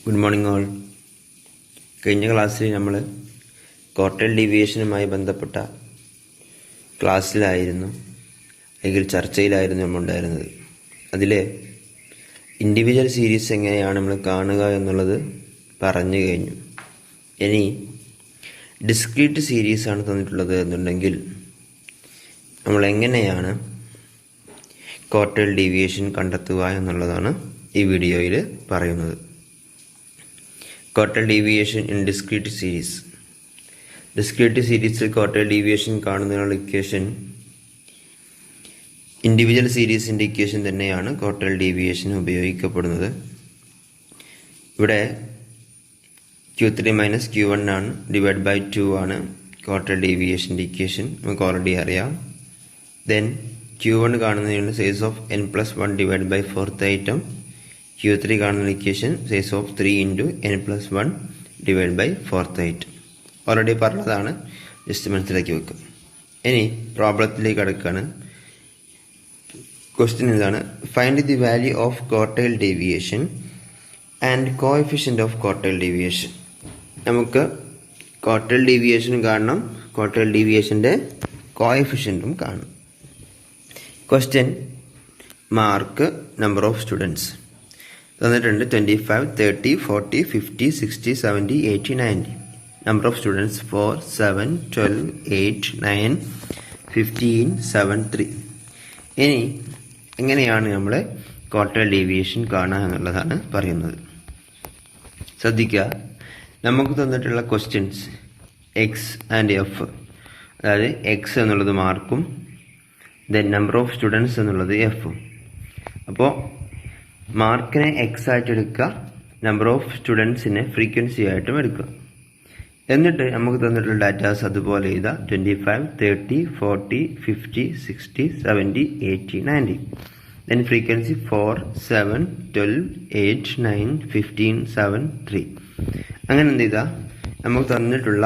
Good morning all. കഴിഞ്ഞ ക്ലാസ്സിൽ നമ്മൾ ക്വാർട്ടൈൽ ഡീവിയേഷനുമായി ബന്ധപ്പെട്ട ക്ലാസ്സിലായിരുന്നു അല്ലെങ്കിൽ ചർച്ചയിലായിരുന്നു നമ്മൾ ഉണ്ടായിരുന്നത്. അതിലെ ഇൻഡിവിജ്വൽ സീരീസ് എങ്ങനെയാണ് നമ്മൾ കാണുക എന്നുള്ളത് പറഞ്ഞു കഴിഞ്ഞു. ഇനി ഡിസ്ക്രീറ്റ് സീരീസാണ് തന്നിട്ടുള്ളത് എന്നുണ്ടെങ്കിൽ നമ്മൾ എങ്ങനെയാണ് ക്വാർട്ടൈൽ ഡീവിയേഷൻ കണ്ടെത്തുക എന്നുള്ളതാണ് ഈ വീഡിയോയിൽ പറയുന്നത്. Quartile deviation in discrete series. Discrete സീരീസിൽ ക്വാർട്ടൈൽ ഡീവിയേഷൻ കാണുന്നതിനുള്ള ഇക്വേഷൻ ഇൻഡിവിജ്വൽ സീരീസിൻ്റെ ഇക്വേഷൻ തന്നെയാണ് ക്വാർട്ടൈൽ ഡീവിയേഷൻ ഉപയോഗിക്കപ്പെടുന്നത്. ഇവിടെ Q3 മൈനസ് Q1 ആണ്, ഡിവൈഡ് ബൈ 2 ആണ് ക്വാർട്ടൈൽ ഡീവിയേഷൻ്റെ ഇക്വേഷൻ. നമുക്ക് ഓൾറെഡി അറിയാം. ദെൻ Q1 കാണുന്നതിനുള്ള size of n+1 divide by 4th item. Q3 കാണുന്ന equation size of 3 into n+1 divide by 4th item. Already പറഞ്ഞതാണ്, ജസ്റ്റ് മനസ്സിലാക്കി വെക്കുക. ഇനി പ്രോബ്ലത്തിലേക്ക് കടക്കുകയാണ്. ക്വസ്റ്റ്യൻ ഇതാണ്: find the value of quartile deviation and coefficient of quartile deviation. നമുക്ക് quartile ഡീവിയേഷനും കാണണം, ക്വാർട്ടൈൽ ഡീവിയേഷൻ്റെ കോഎഫിഷ്യൻറ്റും കാണണം. Question mark, number of students തന്നിട്ടുണ്ട്. 25, 30, 40, 50, 60, 70, 80, 90. Number of students 4, 7, 12, 8, 9, 15, 7, 3. ഇനി എങ്ങനെയാണ് നമ്മൾ ക്വാർട്ടൈൽ ഡീവിയേഷൻ കാണുക എന്നുള്ളതാണ് പറയുന്നത്. ശ്രദ്ധിക്കുക, നമുക്ക് തന്നിട്ടുള്ള ക്വസ്റ്റ്യൻസ് എക്സ് ആൻഡ് എഫ്, അതായത് എക്സ് എന്നുള്ളത് മാർക്കും ദെൻ നമ്പർ ഓഫ് സ്റ്റുഡൻസ് എന്നുള്ളത് എഫും. അപ്പോൾ മാർക്കിനെ എക്സ് ആയിട്ട് എടുക്കുക, നമ്പർ ഓഫ് സ്റ്റുഡൻസിനെ ഫ്രീക്വൻസി ആയിട്ടും എടുക്കുക. എന്നിട്ട് നമുക്ക് തന്നിട്ടുള്ള ഡാറ്റാസ് അതുപോലെ എഴുതാം. 25, 30, 40, 50, 60, 70, 80, 90. Then frequency 4, 7, 12, 8, 9, 15, 7, 3. അങ്ങനെ എന്ത് ചെയ്താൽ നമുക്ക് തന്നിട്ടുള്ള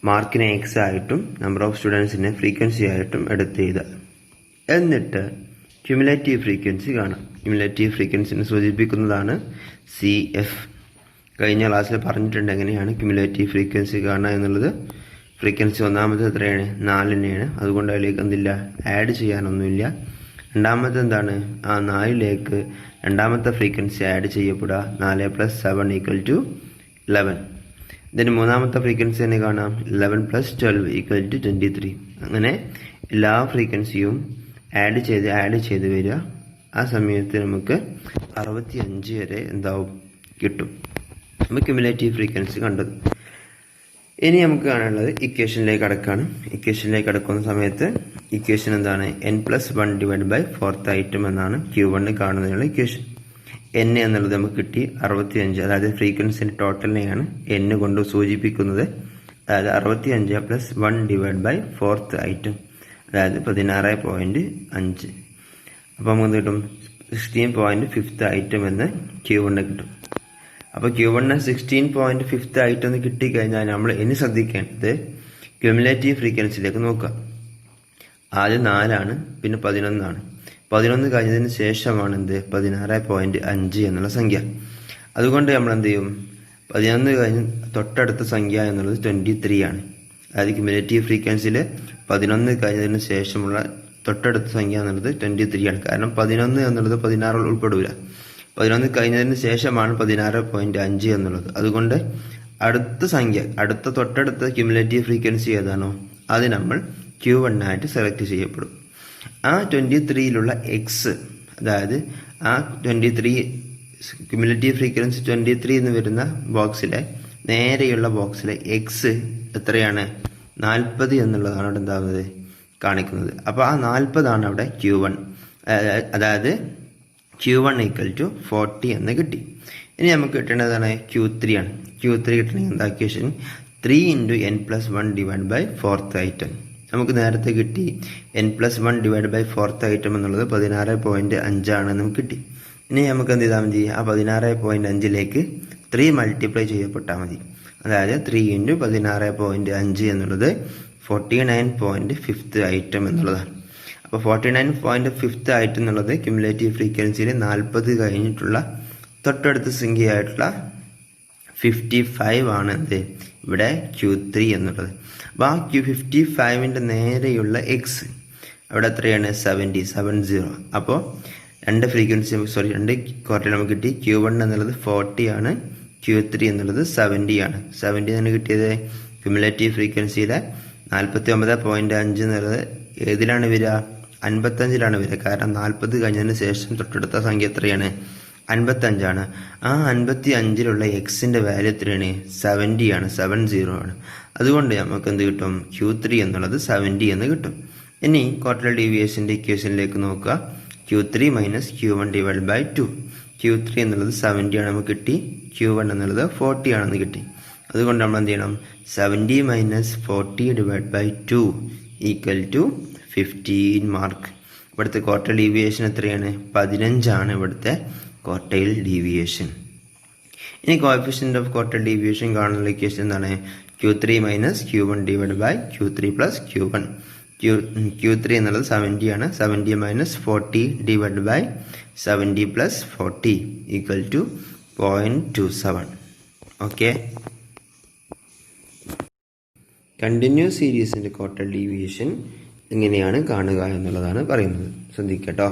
മാർക്കിനെ എക്സ് ആയിട്ടും നമ്പർ ഓഫ് സ്റ്റുഡൻസിനെ ഫ്രീക്വൻസി ആയിട്ടും എടുത്ത് എഴുതുക. എന്നിട്ട് ക്യുമുലേറ്റീവ് ഫ്രീക്വൻസി കാണാം. ക്യുമുലേറ്റീവ് ഫ്രീക്വൻസിനെ സൂചിപ്പിക്കുന്നതാണ് CF. കഴിഞ്ഞ ക്ലാസ്സിൽ പറഞ്ഞിട്ടുണ്ട് എങ്ങനെയാണ് ക്യുമുലേറ്റീവ് ഫ്രീക്വൻസി കാണുക എന്നുള്ളത്. ഫ്രീക്വൻസി ഒന്നാമത് എത്രയാണ്? 4 തന്നെയാണ്. അതുകൊണ്ട് അതിലേക്ക് എന്തില്ല, ആഡ് ചെയ്യാനൊന്നുമില്ല. രണ്ടാമത്തെ എന്താണ്? ആ 4ലേക്ക് രണ്ടാമത്തെ ഫ്രീക്വൻസി ആഡ് ചെയ്യപ്പെടുക. 4 + 7 = 11. ഇതിന് മൂന്നാമത്തെ ഫ്രീക്വൻസി തന്നെ കാണാം. 11 + 12 = 23. അങ്ങനെ എല്ലാ ഫ്രീക്വൻസിയും ആഡ് ചെയ്ത് വരിക. ആ സമയത്ത് നമുക്ക് 65 വരെ എന്താവും, കിട്ടും. നമ്മൾ ക്യുമുലേറ്റീവ് ഫ്രീക്വൻസി കണ്ടത്. ഇനി നമുക്ക് കാണാനുള്ളത് ഇക്വേഷനിലേക്ക് കടക്കുകയാണ്. ഇക്വേഷനിലേക്ക് കടക്കുന്ന സമയത്ത് ഇക്വേഷൻ എന്താണ്? n+1 divide by 4th item എന്നാണ് Q1 കാണുന്നതിനുള്ള ഇക്വേഷൻ. n എന്നുള്ളത് നമുക്ക് കിട്ടി 65, അതായത് ഫ്രീക്വൻസിൻ്റെ ടോട്ടലിനെയാണ് n കൊണ്ട് സൂചിപ്പിക്കുന്നത്. അതായത് 65 + 1 ഡിവൈഡ് ബൈ 4th ഐറ്റം, അതായത് 16.5. അപ്പോൾ നമുക്ക് കിട്ടും 16.5th ഐറ്റം എന്ന് Q1 കിട്ടും. അപ്പോൾ Q1 16.5th ഐറ്റം എന്ന് കിട്ടിക്കഴിഞ്ഞാൽ നമ്മൾ ഇനി ശ്രദ്ധിക്കേണ്ടത് ക്യുമുലേറ്റീവ് ഫ്രീക്വൻസിയിലേക്ക് നോക്കുക. ആദ്യം 4 പിന്നെ 11. 11 കഴിഞ്ഞതിന് ശേഷമാണ് എന്ത്, 16.5 എന്നുള്ള സംഖ്യ. അതുകൊണ്ട് നമ്മൾ എന്ത് ചെയ്യും, 11 കഴിഞ്ഞ് തൊട്ടടുത്ത സംഖ്യ എന്നുള്ളത് 23 ആണ്. അതായത് ക്യുമുലേറ്റീവ് ഫ്രീക്വൻസിയിൽ 11 കഴിഞ്ഞതിന് ശേഷമുള്ള തൊട്ടടുത്ത സംഖ്യ എന്നുള്ളത് 23 ആണ്. കാരണം 11 എന്നുള്ളത് 16 ഉൾപ്പെടില്ല. 11 കഴിഞ്ഞതിന് ശേഷമാണ് 16.5 എന്നുള്ളത്. അതുകൊണ്ട് അടുത്ത സംഖ്യ, തൊട്ടടുത്ത ക്യുമുലേറ്റീവ് ഫ്രീക്വൻസി ഏതാണോ അത് നമ്മൾ Q1 ആയിട്ട് സെലക്ട് ചെയ്യപ്പെടും. ആ 23യിലുള്ള എക്സ്, അതായത് ആ 23 ക്യുമുലേറ്റീവ് ഫ്രീക്വൻസി 23 എന്ന് വരുന്ന ബോക്സിലെ നേരെയുള്ള ബോക്സിലെ എക്സ് എത്രയാണ്? 40 എന്നുള്ളതാണ് അവിടെ എന്താകുന്നത്, കാണിക്കുന്നത്. അപ്പോൾ ആ 40 ആണ് അവിടെ Q1. അതായത് Q1 = 40 എന്ന് കിട്ടി. ഇനി നമുക്ക് കിട്ടേണ്ടതാണ് Q3 ആണ്. Q3 കിട്ടണമെങ്കിൽ എന്താ equation? 3 × n+1 divide by 4th item. നമുക്ക് നേരത്തെ കിട്ടി n+1 divide by 4th item എന്നുള്ളത് 16.5 ആണ് നമുക്ക് കിട്ടി. ഇനി നമുക്ക് എന്ത് ചെയ്താൽ മതി, ആ 16.5ലേക്ക് 3 മൾട്ടിപ്ലൈ ചെയ്യപ്പെട്ടാൽ മതി. അതായത് 3 × 16.5 എന്നുള്ളത് 49.5th ഐറ്റം എന്നുള്ളതാണ്. അപ്പോൾ 49.5th ഐറ്റം എന്നുള്ളത് ക്യുമുലേറ്റീവ് ഫ്രീക്വൻസിയിൽ 40 കഴിഞ്ഞിട്ടുള്ള തൊട്ടടുത്ത സംഖ്യയായിട്ടുള്ള 55 ആണ് എന്ത് ഇവിടെ Q3 എന്നുള്ളത്. അപ്പോൾ ആ Q55ൻ്റെ നേരെയുള്ള എക്സ് അവിടെ എത്രയാണ് 70. അപ്പോൾ രണ്ട് ക്വാർട്ടർ നമുക്ക് കിട്ടി. Q1 എന്നുള്ളത് 40 ആണ്, Q3 എന്നുള്ളത് 70 ആണ്. 70 തന്നെ കിട്ടിയത് ക്യുമുലേറ്റീവ് ഫ്രീക്വൻസിയിലെ 49.5 എന്നുള്ളത് ഏതിലാണ് വരിക? 55ലാണ് വരിക. കാരണം 40 കഴിഞ്ഞതിന് ശേഷം തൊട്ടടുത്ത സംഖ്യ എത്രയാണ്? 55 ആണ്. ആ 55ലുള്ള എക്സിൻ്റെ വാല്യൂ എത്രയാണ്? 70 ആണ്, 70 ആണ്. അതുകൊണ്ട് നമുക്ക് എന്ത് കിട്ടും? Q3 എന്നുള്ളത് 70 എന്ന് കിട്ടും. ഇനി ക്വാർട്ടർ ഡീവിയേഷൻ്റെ ഇക്വേഷനിലേക്ക് നോക്കുക. Q3 minus Q1 divide by 2. Q3 എന്നുള്ളത് 70 ആണ് നമുക്ക് കിട്ടി, Q1 എന്നുള്ളത് 40 ആണെന്ന് കിട്ടി. അതുകൊണ്ട് നമ്മൾ എന്ത് ചെയ്യണം? 70 minus 40 divide by 2 equal to 15 mark. ഇവിടുത്തെ ക്വാർട്ടർ ഡീവിയേഷൻ എത്രയാണ്? 15 ആണ് ഇവിടുത്തെ ക്വാർട്ടൈൽ ഡീവിയേഷൻ. ഇനി കോഎഫിഷ്യന്റ് ഓഫ് ക്വാർട്ടർ ഡീവിയേഷൻ കാണുന്ന ഇക്വേഷൻ എന്താണ്? Q3 minus Q1 divide by Q3 plus Q1. Q3 എന്നുള്ളത് 70 ആണ്. 70 minus 40 divide by 70 plus 40 equal to 0.27. Okay. Continuous സീരീസിൻ്റെ ക്വാർട്ടർ ഡീവിയേഷൻ എങ്ങനെയാണ് കാണുക എന്നുള്ളതാണ് പറയുന്നത്. ശ്രദ്ധിക്കട്ടോ.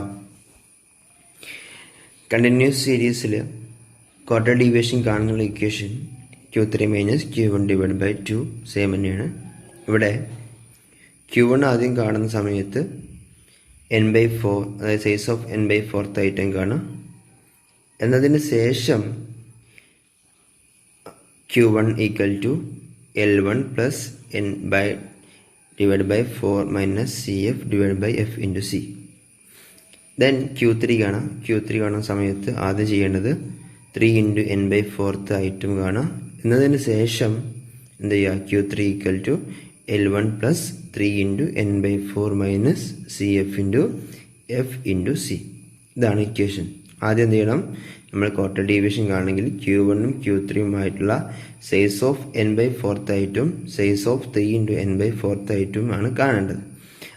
കണ്ടിന്യൂസ് സീരീസിൽ ക്വാർട്ടർ ഡീവിയേഷൻ കാണുന്ന equation Q3 minus Q1 divide by 2 same തന്നെയാണ്. ഇവിടെ Q1 ആദ്യം കാണുന്ന സമയത്ത് n/4, അതായത് സൈസ് ഓഫ് n/4 ഐറ്റം കാണാം. എന്നതിന് ശേഷം Q1 equal to L1 plus n divide by 4 minus CF divide by F into C. Then Q3 കാണാം. Q3 കാണുന്ന സമയത്ത് ആദ്യം ചെയ്യേണ്ടത് 3 ഇൻറ്റു n/4 ഐറ്റം കാണാം. എന്നതിന് ശേഷം എന്ത് ചെയ്യുക? Q3 equal to L1 plus 3 into n/4 minus CF into F into C. ഇതാണ് ഇക്വേഷൻ. ആദ്യം എന്ത് ചെയ്യണം? നമ്മൾ ക്വാർട്ടർ ഡീവിയേഷൻ കാണണമെങ്കിൽ Q1ഉം Q3യും ആയിട്ടുള്ള size of n/4 ഐറ്റും size of 3 into n/4 ഐറ്റും ആണ് കാണേണ്ടത്.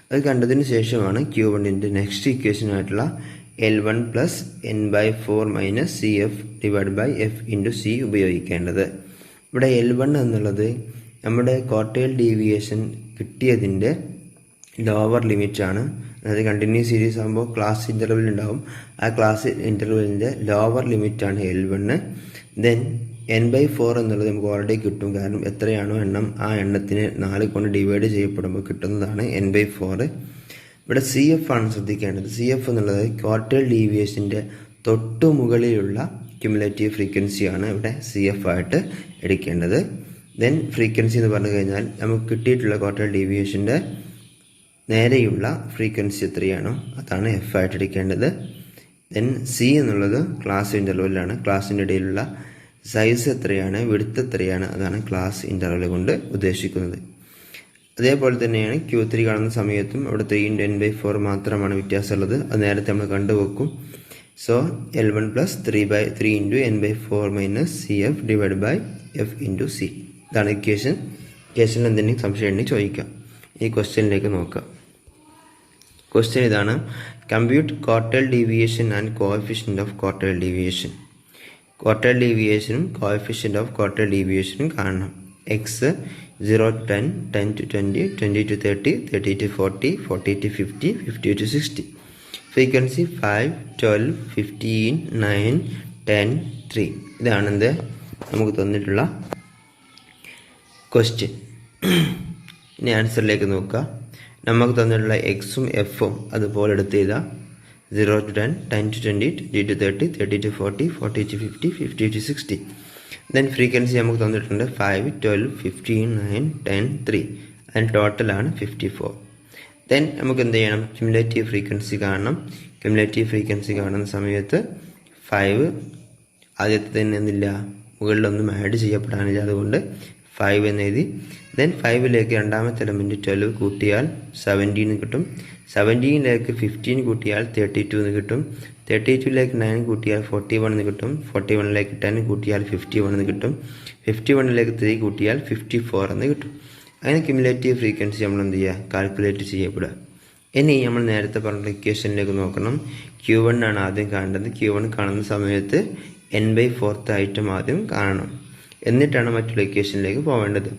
അത് കണ്ടതിന് ശേഷമാണ് Q1ൻ്റെ നെക്സ്റ്റ് ഇക്വേഷൻ ആയിട്ടുള്ള L1 plus n/4 minus CF divide by F into C ഉപയോഗിക്കേണ്ടത്. ഇവിടെ L1 എന്നുള്ളത് നമ്മുടെ ക്വാർട്ടൈൽ ഡീവിയേഷൻ കിട്ടിയതിൻ്റെ ലോവർ ലിമിറ്റാണ്. അതായത് കണ്ടിന്യൂസ് സീരീസ് ആകുമ്പോൾ ക്ലാസ് ഇൻ്റർവെൽ ഉണ്ടാവും. ആ ക്ലാസ് ഇൻ്റർവെല്ലിൻ്റെ ലോവർ ലിമിറ്റാണ് L1. ദെൻ n/4 എന്നുള്ളത് നമുക്ക് ഓൾറെഡി കിട്ടും. കാരണം എത്രയാണോ എണ്ണം ആ എണ്ണത്തിന് 4 കൊണ്ട് ഡിവൈഡ് ചെയ്യപ്പെടുമ്പോൾ കിട്ടുന്നതാണ് n/4. ഇവിടെ CF ആണ് ശ്രദ്ധിക്കേണ്ടത്. CF എന്നുള്ളത് ക്വാർട്ടൈൽ ഡീവിയേഷൻ്റെ തൊട്ടു മുകളിലുള്ള ക്യുമുലേറ്റീവ് ഫ്രീക്വൻസിയാണ് ഇവിടെ CF ആയിട്ട് എടുക്കേണ്ടത്. ദെൻ ഫ്രീക്വൻസി എന്ന് പറഞ്ഞു കഴിഞ്ഞാൽ നമുക്ക് കിട്ടിയിട്ടുള്ള ക്വാർട്ടൈൽ ഡീവിയേഷൻ്റെ നേരെയുള്ള ഫ്രീക്വൻസി എത്രയാണോ അതാണ് F ആയിട്ട് എടുക്കേണ്ടത്. ദെൻ C എന്നുള്ളത് ക്ലാസ് ഇൻ്റർവെല്ലാണ്. ക്ലാസ്സിൻ്റെ ഇടയിലുള്ള സൈസ് എത്രയാണ്, വിഡ്ത്ത് എത്രയാണ്, അതാണ് ക്ലാസ് ഇൻ്റർവെൽ കൊണ്ട് ഉദ്ദേശിക്കുന്നത്. അതേപോലെ തന്നെയാണ് Q3 കാണുന്ന സമയത്തും അവിടെ 3 ഇൻറ്റു n/4 മാത്രമാണ് വ്യത്യാസമുള്ളത്. അത് നേരത്തെ നമ്മൾ കണ്ടുവെക്കും. So L1 plus 3 into n/4 minus CF divide by F into C. ഇതാണ് ഇക്വേഷൻ. ഇക്വേഷനിൽ എന്തെങ്കിലും സംശയം ഉണ്ടെങ്കിൽ ചോദിക്കാം. ഈ ക്വസ്റ്റ്യനിലേക്ക് നോക്കാം. ക്വസ്റ്റ്യൻ ഇതാണ്: compute quartile deviation and coefficient of quartile deviation. Quartile ഡീവിയേഷനും കോഎഫിഷ്യന്റ് ഓഫ് ക്വാർട്ടൈൽ ഡീവിയേഷനും കാണണം. X 0 to 10, 10 to 20, 20 to 30, 30 to 40, 40 to 50, 50 to 60. Frequency 5, 12, 15, 9, 10, 3. ഇതാണെന്ത് നമുക്ക് തന്നിട്ടുള്ള ക്വസ്റ്റ്യൻ. ഇനി ആൻസറിലേക്ക് നോക്കുക. നമുക്ക് തന്നിട്ടുള്ള എക്സും എഫും അതുപോലെ എടുത്ത് ചെയ്താൽ 0 to 10, 10 to 20, 20 to 30, 30 to 40, 40 to 50, 50 to 60. Then frequency നമുക്ക് തന്നിട്ടുണ്ട് 5, 12, 15, 9, 10, 3. അതിന് ടോട്ടലാണ് 54. ദെൻ നമുക്ക് എന്ത് ചെയ്യണം? ക്യുമുലേറ്റീവ് ഫ്രീക്വൻസി കാണണം. ക്യുമുലേറ്റീവ് ഫ്രീക്വൻസി കാണുന്ന സമയത്ത് 5 ആദ്യത്തെ തന്നെ എന്നില്ല, മുകളിലൊന്നും ആഡ് ചെയ്യപ്പെടാനില്ല. അതുകൊണ്ട് 5 എന്ന് എഴുതി. ദെൻ 5ലേക്ക് രണ്ടാമത്തെ എലമെൻറ്റ് 12 കൂട്ടിയാൽ 17 കിട്ടും. 17ലേക്ക് 15 കൂട്ടിയാൽ 32 എന്ന് കിട്ടും. 32ലേക്ക് 9 കൂട്ടിയാൽ 41 എന്ന് കിട്ടും. 41ലേക്ക് 10 കൂട്ടിയാൽ 51 എന്ന് കിട്ടും. 51ലേക്ക് 3 കൂട്ടിയാൽ 54 എന്ന് കിട്ടും. അങ്ങനെ ക്യുമുലേറ്റീവ് ഫ്രീക്വൻസി നമ്മൾ എന്ത് ചെയ്യുക? കാൽക്കുലേറ്റ് ചെയ്യപ്പെടുക. ഇനി നമ്മൾ നേരത്തെ പറഞ്ഞ ഇക്വേഷനിലേക്ക് നോക്കണം. Q1 ആണ് ആദ്യം കാണേണ്ടത്. Q1 കാണുന്ന സമയത്ത് n/4 ഐറ്റം ആദ്യം കാണണം, എന്നിട്ടാണ് മറ്റുള്ള ഇക്വേഷനിലേക്ക് പോവേണ്ടത്.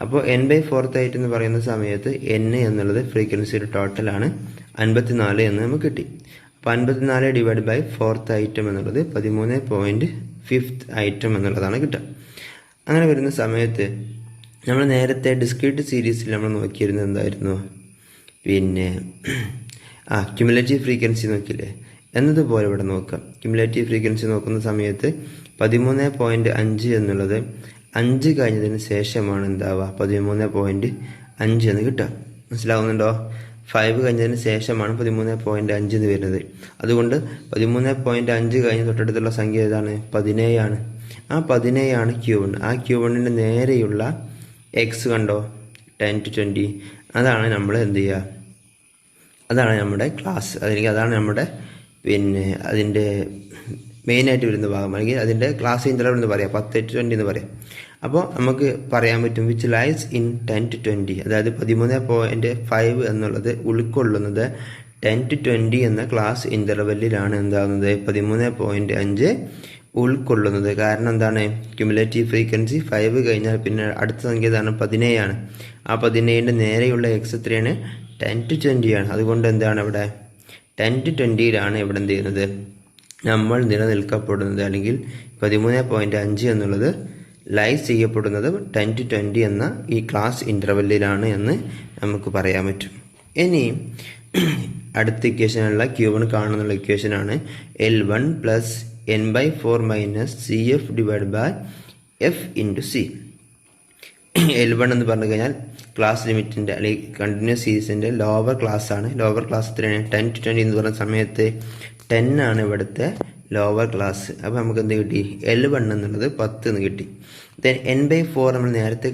അപ്പോൾ n/4 ഐറ്റം എന്ന് പറയുന്ന സമയത്ത് n എന്നുള്ളത് ഫ്രീക്വൻസിയുടെ ടോട്ടലാണ് 54 എന്ന് നമുക്ക് കിട്ടി. അപ്പോൾ 54 / 4 ഐറ്റം എന്നുള്ളത് 13.5 ഐറ്റം എന്നുള്ളതാണ് കിട്ടുക. അങ്ങനെ വരുന്ന സമയത്ത് നമ്മൾ നേരത്തെ ഡിസ്ക്രീറ്റ് സീരീസിൽ നമ്മൾ നോക്കിയിരുന്നത് എന്തായിരുന്നു, പിന്നെ ക്യുമുലേറ്റീവ് ഫ്രീക്വൻസി നോക്കിയില്ലേ, എന്നതുപോലെ ഇവിടെ നോക്കാം. ക്യുമുലേറ്റീവ് ഫ്രീക്വൻസി നോക്കുന്ന സമയത്ത് 13.5 എന്നുള്ളത് 5 കഴിഞ്ഞതിന് ശേഷമാണ് എന്താവുക 13.5 എന്ന് കിട്ടുക. മനസ്സിലാവുന്നുണ്ടോ? 5 കഴിഞ്ഞതിന് ശേഷമാണ് 13.5 എന്ന് വരുന്നത്. അതുകൊണ്ട് 13.5 കഴിഞ്ഞ് തൊട്ടടുത്തുള്ള സംഖ്യ ഏതാണ്? 17 ആണ്. ആ 17 ആണ് Q1. ആ Q1ൻ്റെ നേരെയുള്ള എക്സ് കണ്ടോ, 10 to 20. അതാണ് നമ്മൾ എന്ത് ചെയ്യുക, അതാണ് നമ്മുടെ ക്ലാസ്, അതാണ് നമ്മുടെ പിന്നെ അതിൻ്റെ മെയിനായിട്ട് വരുന്ന ഭാഗം, അല്ലെങ്കിൽ അതിൻ്റെ ക്ലാസ് ഇൻ്റർവൽ എന്ന് പറയാം, 10 to 20 എന്ന് പറയാം. അപ്പോൾ നമുക്ക് പറയാൻ പറ്റും വിച്ച് ലൈസ് ഇൻ 10 to 20, അതായത് 13.5 എന്നുള്ളത് ഉൾക്കൊള്ളുന്നത് 10 to 20 എന്ന ക്ലാസ് ഇൻ്റർവെല്ലിലാണ് എന്താകുന്നത് 13.5 ഉൾക്കൊള്ളുന്നത്. കാരണം എന്താണ്, ക്യുമുലേറ്റീവ് ഫ്രീക്വൻസി 5 കഴിഞ്ഞാൽ പിന്നെ അടുത്ത സംഖ്യ ഏതാണ്? 17 ആണ്. ആ 17ൻ്റെ നേരെയുള്ള എക്സ് എത്രയാണ്? 10 to 20 ആണ്. അതുകൊണ്ട് എന്താണ് ഇവിടെ 10 to 20യിലാണ് ഇവിടെ എന്ത് ചെയ്യുന്നത്, നമ്മൾ നിലനിൽക്കപ്പെടുന്നത്, അല്ലെങ്കിൽ 13.5 എന്നുള്ളത് ലൈസ് ചെയ്യപ്പെടുന്നത് 10 to 20 എന്ന ഈ ക്ലാസ് ഇൻ്റർവെല്ലിലാണ് എന്ന് നമുക്ക് പറയാൻ പറ്റും. ഇനി അടുത്ത ഇക്വേഷനുള്ള Q1 കാണുന്നുള്ള ഇക്വേഷനാണ് L1 + n/4 - CF / F × C. L1 എന്ന് പറഞ്ഞു കഴിഞ്ഞാൽ ക്ലാസ് ലിമിറ്റിൻ്റെ അല്ലെങ്കിൽ കണ്ടിന്യൂസ് സീരീസിൻ്റെ ലോവർ ക്ലാസ് ആണ്. ലോവർ ക്ലാസ് എത്രയാണ്? 10 to 20 എന്ന് പറഞ്ഞ സമയത്ത് 10 ആണ് ഇവിടുത്തെ ലോവർ ക്ലാസ്. അപ്പോൾ നമുക്ക് എന്ത് കിട്ടി? L1 എന്നുള്ളത് 10 എന്ന് കിട്ടി. ദെൻ n/4 നമ്മൾ നേരത്തെ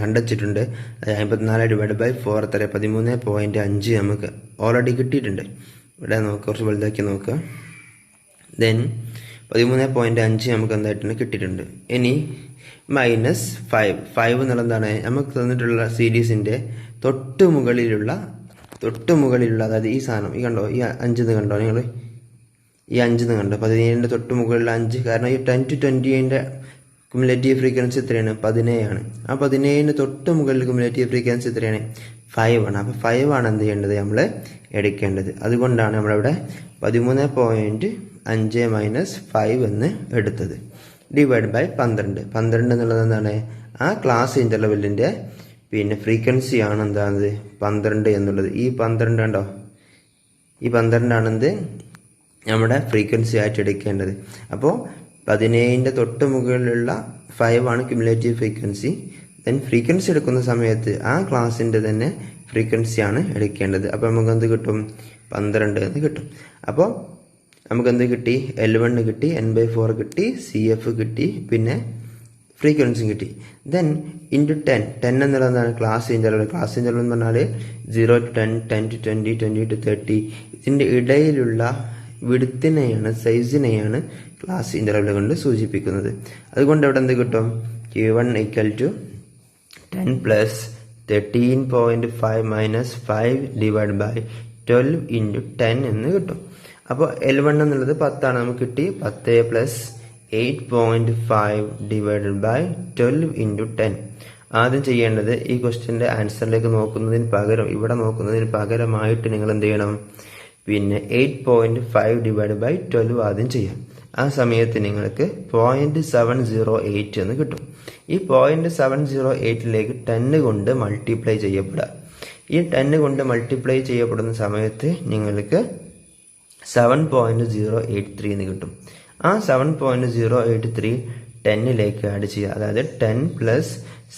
കണ്ടെച്ചിട്ടുണ്ട്. 54 / 4 എത്ര? 13.5 നമുക്ക് ഓൾറെഡി കിട്ടിയിട്ടുണ്ട്. ഇവിടെ നോക്കുക, കുറച്ച് വലുതാക്കി നോക്കുക. ദെൻ 13.5 നമുക്ക് എന്തായിട്ടുണ്ട് കിട്ടിയിട്ടുണ്ട്. ഇനി -5 എന്നുള്ളത് എന്താണ്? നമുക്ക് തന്നിട്ടുള്ള സീരീസിൻ്റെ തൊട്ട് മുകളിലുള്ള അതായത് ഈ സാധനം ഈ കണ്ടോ, ഈ 5 കണ്ടോ നിങ്ങൾ, ഈ 5 കണ്ടോ, 17ൻ്റെ തൊട്ട് മുകളിലുള്ള 5. കാരണം ഈ 10 to 20ൻ്റെ ക്യുമുലേറ്റീവ് ഫ്രീക്വൻസി എത്രയാണ്? 17 ആണ്. ആ 17ൻ്റെ തൊട്ട് മുകളിൽ ക്യുമുലേറ്റീവ് ഫ്രീക്വൻസി എത്രയാണ്? 5 ആണ്. അപ്പോൾ 5 ആണ് എന്ത് ചെയ്യേണ്ടത്, നമ്മൾ എടുക്കേണ്ടത്. അതുകൊണ്ടാണ് നമ്മളിവിടെ 13.5 - 5 എന്ന് എടുത്തത്. /12. 12 എന്നുള്ളത് എന്താണ്? ആ ക്ലാസ് ഇൻ്റർവെല്ലിൻ്റെ പിന്നെ ഫ്രീക്വൻസി ആണ് എന്താണ് 12 എന്നുള്ളത്. ഈ 12 കണ്ടോ, ഈ 12 ആണെന്ത് നമ്മുടെ ഫ്രീക്വൻസി ആയിട്ട് എടുക്കേണ്ടത്. അപ്പോൾ 17ൻ്റെ തൊട്ട് മുകളിലുള്ള 5 ആണ് ക്യുമുലേറ്റീവ് ഫ്രീക്വൻസി. ദെൻ ഫ്രീക്വൻസി എടുക്കുന്ന സമയത്ത് ആ ക്ലാസ്സിൻ്റെ തന്നെ ഫ്രീക്വൻസിയാണ് എടുക്കേണ്ടത്. അപ്പോൾ നമുക്ക് എന്ത് കിട്ടും? 12 എന്ന് കിട്ടും. അപ്പോൾ നമുക്കെന്ത് കിട്ടി? L1 കിട്ടി, n/4 കിട്ടി, CF കിട്ടി, പിന്നെ ഫ്രീക്വൻസി കിട്ടി. ദെൻ ഇൻറ്റു 10 എന്നുള്ളത് എന്താണ്? Class interval. ക്ലാസ് ഇൻ്റർവൽ എന്ന് പറഞ്ഞാൽ 0 to 10, 10 to 20, 20 to 30. ഇതിൻ്റെ ഇടയിലുള്ള വിഡ്ത്തിനെയാണ്, സൈസിനെയാണ് ക്ലാസ് ഇൻ്റർവൽ കൊണ്ട് സൂചിപ്പിക്കുന്നത്. അതുകൊണ്ട് ഇവിടെ എന്ത് കിട്ടും? Q1 = 10 + 13.5 - 5 / 12 × 10 എന്ന് കിട്ടും. അപ്പോൾ L1 എന്നുള്ളത് 10 ആണ്, നമുക്ക് കിട്ടി. 10 + 8.5 / 12 × 10. ആദ്യം ചെയ്യേണ്ടത് ഈ ക്വസ്റ്റ്യൻ്റെ ആൻസറിലേക്ക് നോക്കുന്നതിന് പകരം, ഇവിടെ നോക്കുന്നതിന് പകരമായിട്ട് നിങ്ങൾ എന്ത് ചെയ്യണം? പിന്നെ 8.5 / 12 ആദ്യം ചെയ്യാം. ആ സമയത്ത് നിങ്ങൾക്ക് 0.708 എന്ന് കിട്ടും. ഈ 0.708ലേക്ക് 10 കൊണ്ട് മൾട്ടിപ്ലൈ ചെയ്യപ്പെടുക. ഈ 10 കൊണ്ട് മൾട്ടിപ്ലൈ ചെയ്യപ്പെടുന്ന സമയത്ത് നിങ്ങൾക്ക് 7.083 എന്ന് കിട്ടും. ആ 7.083 10ലേക്ക് ആഡ് ചെയ്യുക. അതായത് 10 +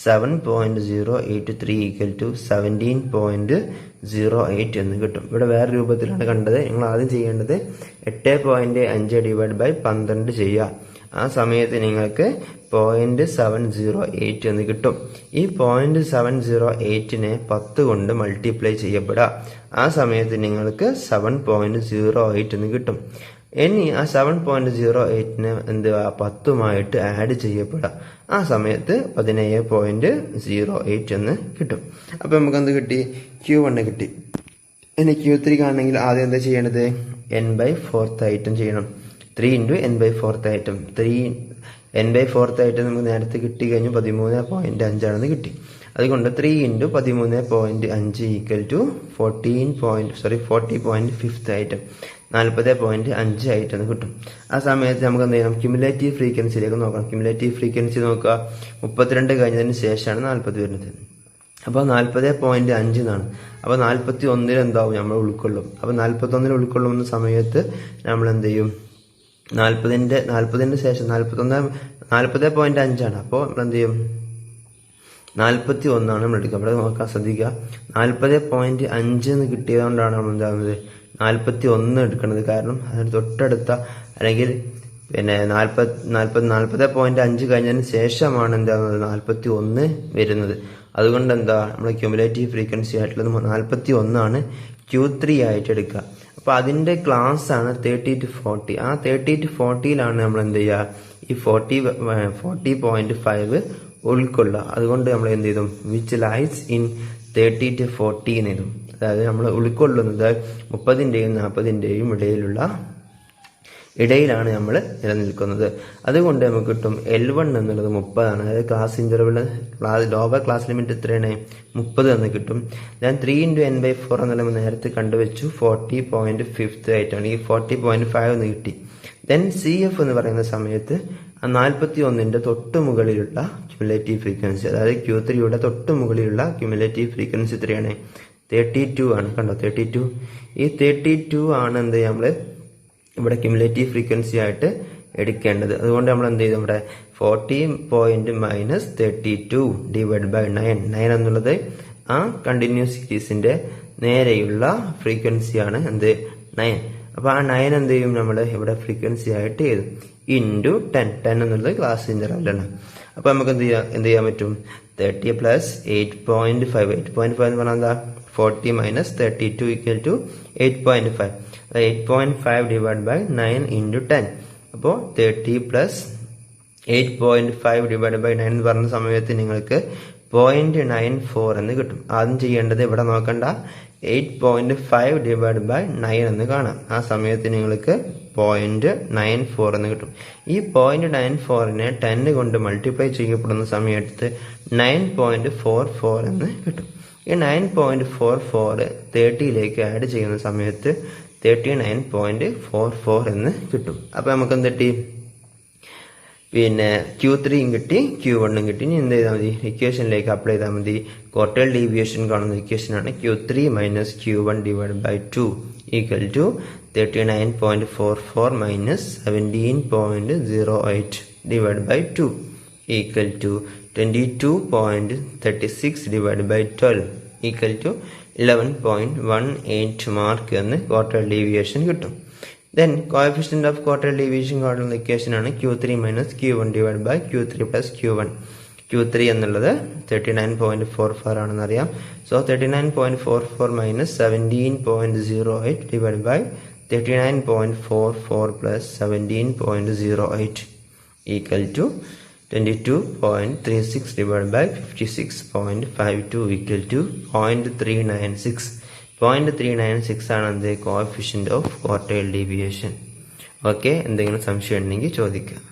7.083 = 17.08 എന്ന് കിട്ടും. ഇവിടെ വേറെ രൂപത്തിലാണ് കണ്ടത്. നിങ്ങൾ ആദ്യം ചെയ്യേണ്ടത് 8.5 / 12 ചെയ്യുക. ആ സമയത്ത് നിങ്ങൾക്ക് 0.708 എന്ന് കിട്ടും. ഈ 0.708നെ 10 കൊണ്ട് മൾട്ടിപ്ലൈ ചെയ്യപ്പെടുക. ആ സമയത്ത് നിങ്ങൾക്ക് 7.08 എന്ന് കിട്ടും. ഇനി ആ 7.08നെ എന്തുവാ 10 ആഡ് ചെയ്യപ്പെടുക. ആ സമയത്ത് 17.08 എന്ന് കിട്ടും. അപ്പോൾ നമുക്ക് എന്ത് കിട്ടി? Q1 കിട്ടി. ഇനി Q3 കാണണമെങ്കിൽ ആദ്യം എന്താ ചെയ്യേണ്ടത്? n/4 ഐറ്റം ചെയ്യണം. 3 into n/4 item. 3 n/4 item നമുക്ക് നേരത്തെ കിട്ടി കഴിഞ്ഞു 13.5 ആണെന്ന് കിട്ടി. അതുകൊണ്ട് 3 into 13.5 equal to 40.5 item, 40.5 item എന്ന് കിട്ടും. ആ സമയത്ത് നമുക്ക് എന്ത് ചെയ്യണം, ക്യുമുലേറ്റീവ് ഫ്രീക്വൻസിയിലേക്ക് നോക്കണം. ക്യുമുലേറ്റീവ് ഫ്രീക്വൻസി നോക്കുക, 32 കഴിഞ്ഞതിന് ശേഷമാണ് 40 വരുന്നത്. അപ്പോൾ 40.5 എന്നാണ്. അപ്പോൾ 41 എന്താവും, നമ്മൾ ഉൾക്കൊള്ളും. അപ്പോൾ 41 ഉൾക്കൊള്ളുന്ന സമയത്ത് നമ്മൾ എന്ത് ചെയ്യും, 40 ശേഷം 40.5 ആണ്. അപ്പോൾ നമ്മൾ എന്ത് ചെയ്യും, 41 ആണ് നമ്മൾ എടുക്കുക. ഇവിടെ നോക്കാൻ ശ്രദ്ധിക്കുക, 40.5 എന്ന് കിട്ടിയതുകൊണ്ടാണ് നമ്മൾ എന്താകുന്നത് 41 എടുക്കുന്നത്. കാരണം അതിന് തൊട്ടടുത്ത അല്ലെങ്കിൽ 40.5 കഴിഞ്ഞതിന് ശേഷമാണ് എന്താകുന്നത് 41 വരുന്നത്. അതുകൊണ്ട് എന്താ, നമ്മൾ ക്യുമുലേറ്റീവ് ഫ്രീക്വൻസി ആയിട്ടുള്ളത് 41 ആണ് Q3 ആയിട്ട് എടുക്കുക. അപ്പോൾ അതിൻ്റെ ക്ലാസ് ആണ് 30 to 40. ആ 30 to 40യിലാണ് നമ്മൾ എന്ത് ചെയ്യുക, ഈ 40.5 ഉൾക്കൊള്ളുക. അതുകൊണ്ട് നമ്മൾ എന്ത് ചെയ്തു, വിച്ച് ലൈസ് ഇൻ 30 to 40 എന്ന് എഴുതും. അതായത് നമ്മൾ ഉൾക്കൊള്ളുന്നത് 30ൻ്റെയും 40ൻ്റെയും ഇടയിലാണ് നമ്മൾ നിലനിൽക്കുന്നത്. അതുകൊണ്ട് നമുക്ക് കിട്ടും L1 എന്നുള്ളത് 30 ആണ്. അതായത് class interval lower class limit എത്രയാണ്, 30 എന്ന് കിട്ടും. ഞാൻ 3 ഇൻറ്റു n/4 എന്നുള്ള നേരത്തെ കണ്ടുവച്ചു 40.5 ആയിട്ടാണ്. ഈ 40.5 എന്ന് കിട്ടി. ദെൻ CF എന്ന് പറയുന്ന സമയത്ത് 41ൻ്റെ തൊട്ട് മുകളിലുള്ള ക്യുമുലേറ്റീവ് ഫ്രീക്വൻസി, അതായത് Q3യുടെ തൊട്ട് മുകളിലുള്ള ക്യുമുലേറ്റീവ് ഫ്രീക്വൻസി എത്രയാണ്, 32 ആണ്. കണ്ടോ, 32. ഈ 32 ആണ് എന്ത് ചെയ്യുക, നമ്മൾ ഇവിടെ ക്യുമുലേറ്റീവ് ഫ്രീക്വൻസി ആയിട്ട് എടുക്കേണ്ടത്. അതുകൊണ്ട് നമ്മൾ എന്ത് ചെയ്തു, ഇവിടെ 40.-32 ഡിവൈഡ് ബൈ 9 എന്നുള്ളത് ആ കണ്ടിന്യൂസ് സീരീസിന്റെ നേരെയുള്ള ഫ്രീക്വൻസിയാണ് എന്ത്, 9. അപ്പോൾ ആ 9 എന്ത് ചെയ്യും, നമ്മൾ ഇവിടെ ഫ്രീക്വൻസി ആയിട്ട് ചെയ്തു ഇൻറ്റു 10 എന്നുള്ളത് ക്ലാസ് ഇൻ്റർവെല്ലാണ്. അപ്പോൾ നമുക്ക് എന്ത് ചെയ്യാൻ പറ്റും, 30 പ്ലസ് 8.5 എന്ന് പറഞ്ഞാൽ എന്താ, 40 minus 32 equal to 8.5. 8.5 divide by 9 into 10. അപ്പോൾ 30 പ്ലസ് 8.5 ഡിവൈഡ് ബൈ 9 എന്ന് പറഞ്ഞ സമയത്ത് നിങ്ങൾക്ക് 0.94 എന്ന് കിട്ടും. ആദ്യം ചെയ്യേണ്ടത് ഇവിടെ നോക്കണ്ട, 8.5 ഡിവൈഡ് ബൈ 9 എന്ന് കാണാം. ആ സമയത്ത് നിങ്ങൾക്ക് 0.94 എന്ന് കിട്ടും. ഈ 0.94നെ 10 കൊണ്ട് മൾട്ടിപ്ലൈ ചെയ്യപ്പെടുന്ന സമയത്ത് 9.44 എന്ന് കിട്ടും. ഈ 9.44 30യിലേക്ക് ആഡ് ചെയ്യുന്ന സമയത്ത് 39.44 എന്ന് കിട്ടും. അപ്പോൾ നമുക്ക് എന്ത് കിട്ടി, പിന്നെ Q3യും കിട്ടി, Q1ഉം കിട്ടി. ഇനി എന്ത് ചെയ്താൽ മതി, ഇക്വേഷനിലേക്ക് അപ്ലൈ ചെയ്താൽ മതി. ക്വാർട്ടർ ഡീവിയേഷൻ കാണുന്ന ഇക്വേഷനാണ് Q3 minus Q1 divide by 2 equal to 39.44 minus 17.08 divide by 2 equal to 22.36 divide by 12 equal to 11.18 mark എന്ന് ക്വാർട്ടർ ഡീവിയേഷൻ കിട്ടും. Then coefficient of quarter deviation കാണുന്ന ഇക്വേഷൻ ആണ് Q3 minus Q1 divide by Q3 plus Q1. Q3 എന്നുള്ളത് 39.44 ആണെന്ന് അറിയാം. So 39.44 minus 17.08 divide by 39.44 plus 17.08 equal to 22.36 divided by 56.52 equal to 0.396. 0.396 ആണ് the coefficient of quartile deviation. Okay, എന്തെങ്കിലും സംശയം ഉണ്ടെങ്കിൽ ചോദിക്കാം.